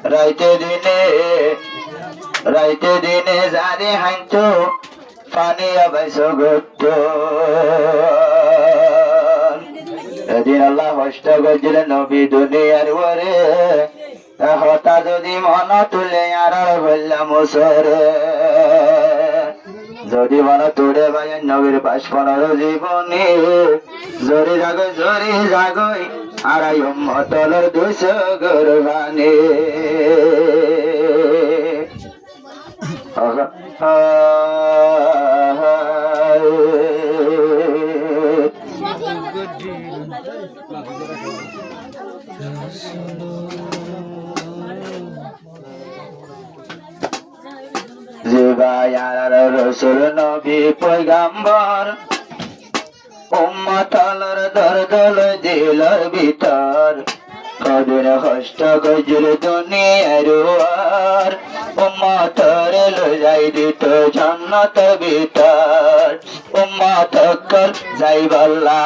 রাইতে দিনে জানি হাইতো পানি আবাইছ গত এদিন আল্লাহ কষ্ট করছিলেন নবী দুনিয়ার ওরে হতা যদি মন তুলে আর বললাম সরে যদি মন তুলে ভাই নবীর ৫-১৫ জীবনী জরি জাগই আড়াই মতলর ২০০ গরবানি রসুল নবী পয়গাম্বর উম্মতলর দরদল দিলর ভিতর কদিন কষ্ট গজল দুনিয়ার আর উম্মতর লই দিত জান্নাত ভিতর উম্মতকর যাইবাল্লা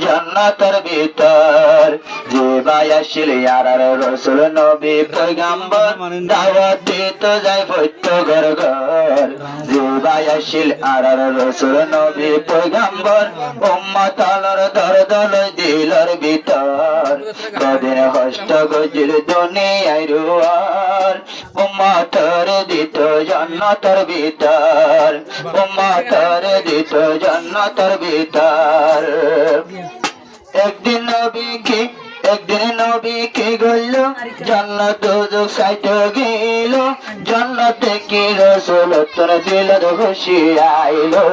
জান্নাতের ভিতর যে বায়াসিল ইয়ারার রসুল নবী পয়গাম্বর দাওয়াত দিত যাই বৈত্য ঘর ঘর যে বায়াসিল আরার রসুল নবী পয়গাম্বর উম্মতলর দরদল দিলর ভিতর কদিন কষ্ট গজল দুনিয়ার আর উম্মতর দিত জান্নাতের ভিতর উম্মতর দিত জান্নাতের ভিতর একদিন নবীকে গইল জান্নাত দোজখ সাইট গেল জান্নাতে কি রসুল তোর দিলর খুশি আইলো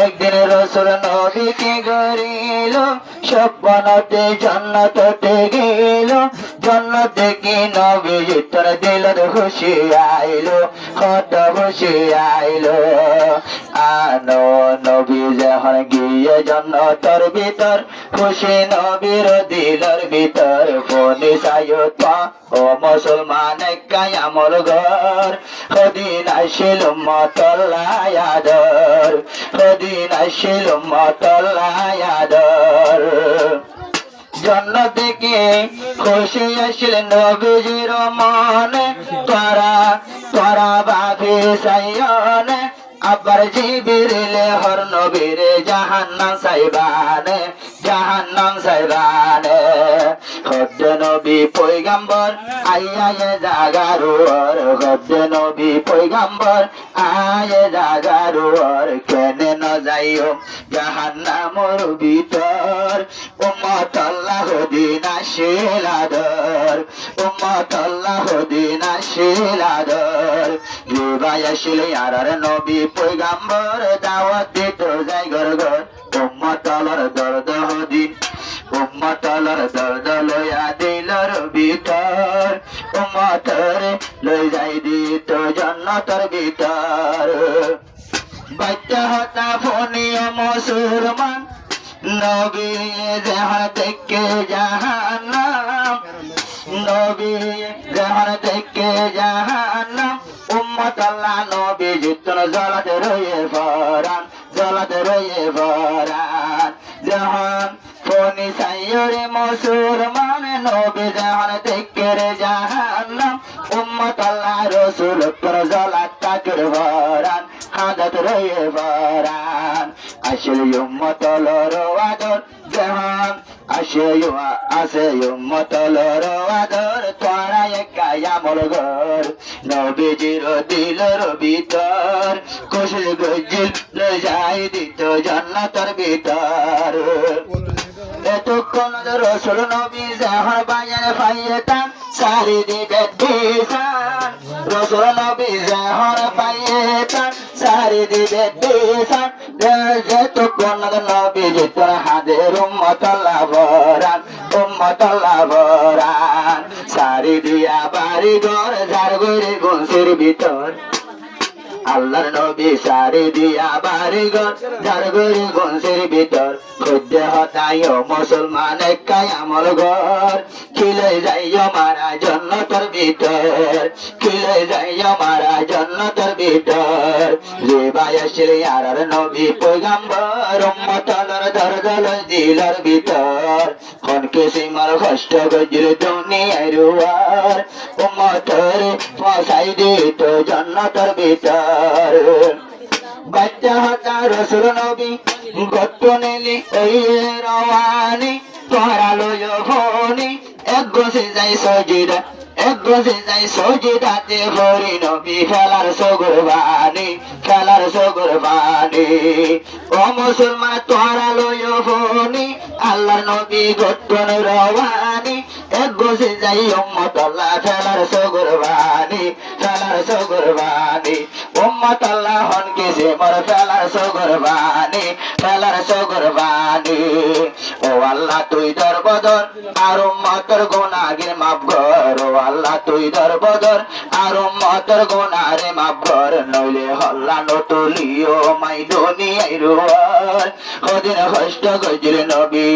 একদিন রসুল নবীকে গরিল স্বপ্নতে জান্নাতে গেল জান্নাতে কি নবী তোর দিলর খুশি আইলো কত খুশি আইলো আনো নবী যখন গিয়ে জান্নাতের ভিতর খুশি নবীর দিলর ভিতর ফোনে সায়ত ও মুসলমান একাই আমল ঘর কদিন আসিল মতল্লায়াদর কদিন আসিল মতল্লায়াদর জান্নাত থেকে খুশি আসিলেন নবীজির মনে তোরা ভাবি সাইয়নে আবার জিবরিলে হর নবীর জাহান্নাম সাইবানে খদ্দ নবী পয়গাম্বর আয়ে জাগারুর খদ্দ নবী পয়গাম্বর আয়ে জাগারুর কেনে ন যাইও জাহান্নামর ভিতর উম্মত আল্লাহ দিন আসিলাদর উম্মত আল্লাহ দিন আসিলাদর লিবাই আসিল ইয়ারার নবী পয়গাম্বর দাওয়াত দিত যাই ঘর ঘর উম্মতলর দর্দ লয়া দিলর ভিতর উম্মতর লই যাই দিত জান্নাতের ভিতর বাচ্চা হতা ফোনিও মুসলমান নবী যাহার দেখে জাহান্নাম নবী যাহার দেখে জাহান্নাম উম্মত আল্লাহ নবী জিতন জ্বালাতে রয়ে ফরান জাহান ফোনি সাইয়রে মুসলমান নবী জাহান দেখে জাহান্নাম উম্মত আল্লাহ রসুল তোর জ্বালাত তাকের ফরান হাদত রয়ে ফরান আসল উম্মত লরো আদর জাহান আসে উম্মতলর আদর তোরা একাই আমল ঘর নবীজির দিলর ভিতর খুশি গজিল যাই দিত জান্নাতের ভিতর এতক্ষণ রসুল নবী যখন বাজার পাইয়েতাম সারি দিবে দিশান রসুল নবী যখন পাইয়েতাম সারি দিবে দিশান এতক্ষণ নবী তোর হাদের উম্মত ভরান সারি দিয়া বাড়ি ঘর ঝাড় গড়ে গঞ্জের ভিতর আল্লাহর নবী সারি দিয়া বাড়ি ঘর ঝাড় গড়ে গঞ্জের ভিতর খুদ্দে হতায় মুসলমান একাই আমল ঘর খিলে যাইও মারা জান্নাতের ভিতর খিলে যাইও মারা জান্নাতের ভিতর যে বায়াসিল ইয়ারার নবী পয়গাম্বর উম্মতর দরদল দিলর ভিতর কোনকে সিমার কষ্ট গজিল দুনিয়ার রুয়ার উম্মতের পৌঁছাই দিত জান্নাতের ভিতর বাচ্চা হতা রসুল নবী গত নেলি ওই রওয়ানি তোরালো ফোনি এক গোসে যাই সজিদা এক গোসে যাই সজিদাতে ভরি নবী ফেলার সগুরবানি ও মুসলমান তোরালো ফোনি আল্লাহর নবী গত রওয়ানি এক গোসে যাই উম্মত আল্লাহ ফেলার সগুরবানি উম্মত আল্লাহ হন কিসে মর ফেলার সগুরবানি ও আল্লাহ তুই দর বদর আর উম্মতের গুনাহের মাফ কর ও আল্লাহ তুই দর বদর আর উম্মতের গুনাহের মাফ কর নইলে হল্লা নতুলিও মাই দুনিয়ায় রুয়ার খদিন কষ্ট গজিল নবী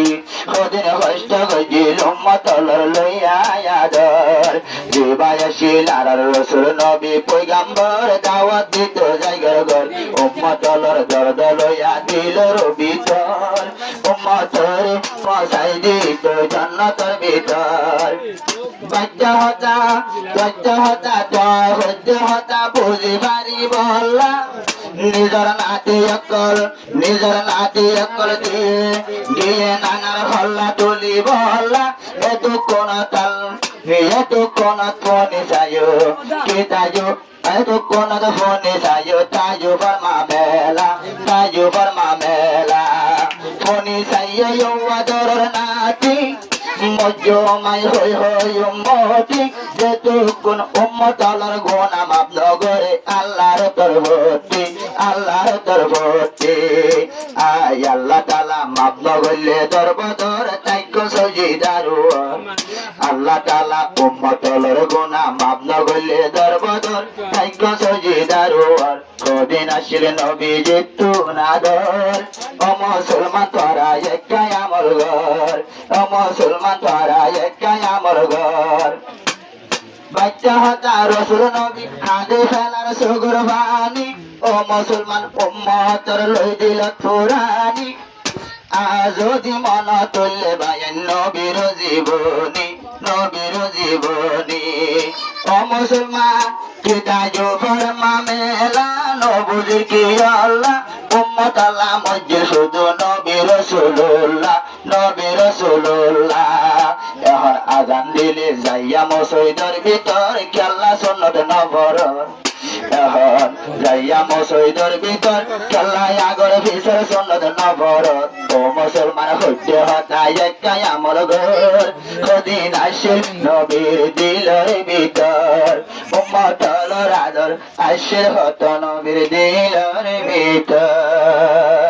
খদিন কষ্ট গজিল উম্মত আল্লাহর লইয়া আদর জিবায়াশিল আর রাসূল নবী পয়গম্বর দাওয়াত দিত জায়গার ঘর উম্মত আল্লাহর দরদ লইয়া দিল ভিতর উম্মতের পৌঁছাই দিত জান্নাতের ভিতর বাচ্চা হতা বুঝি পারি বললা নিজের নাতি অকল দিয়ে নানার হল্লা তুলি বললা এত কোন ফোনে চাইও কে তাইও এত কোন ফোনে চাইও তাইও ফরমা ফোনে চাইও আদরের নাতি মজ্জমাই হই উম্মতি যেতুকুন উম্মত আল্লাহর গুনাহ মাফ নগরে আল্লাহর তরফতে আয় আল্লাহ তাআলা মাফ নগরলে দরবদর তাইকো সজিদারু আল্লাহ তাআলা উম্মত আল্লাহর গুনাহ মাফ নগরলে দরবদর তাইকো সজিদারু কদিন আসলে নবী যেতু নাদর ও মুসলমান তোরা একাই আমল ঘর ও মুসলমান তোরা একাই আমল ঘর বাচ্চা হতা রসুল নবী কাঁদে ফেলার সগুরবানি ও মুসলমান উম্মতের লই দিল ফুরানি আজ যদি মন তুললে ভাইয়ের নবীর জীবনী ও মুসলমান কিতাজো ফরমা মেলা নবুজির কি আল্লাহ উম্মত আল্লাহ মধ্যে শুধু নবী রাসূলুল্লাহ এখন আজান দিলে যাইয়া মসজিদের ভিতর কেল্লা সুন্নত নবর এখন যাইয়া মসজিদের ভিতর কেল্লা আগর ভিতর সুন্নত নবর ও মুসলমান হইতে হতায় একাই আমল ঘর কদিন আসিল নবীর দিলের ভিতর উম্মত আল্লাহর আদর আসিল হত নবীর দিলের ভিতর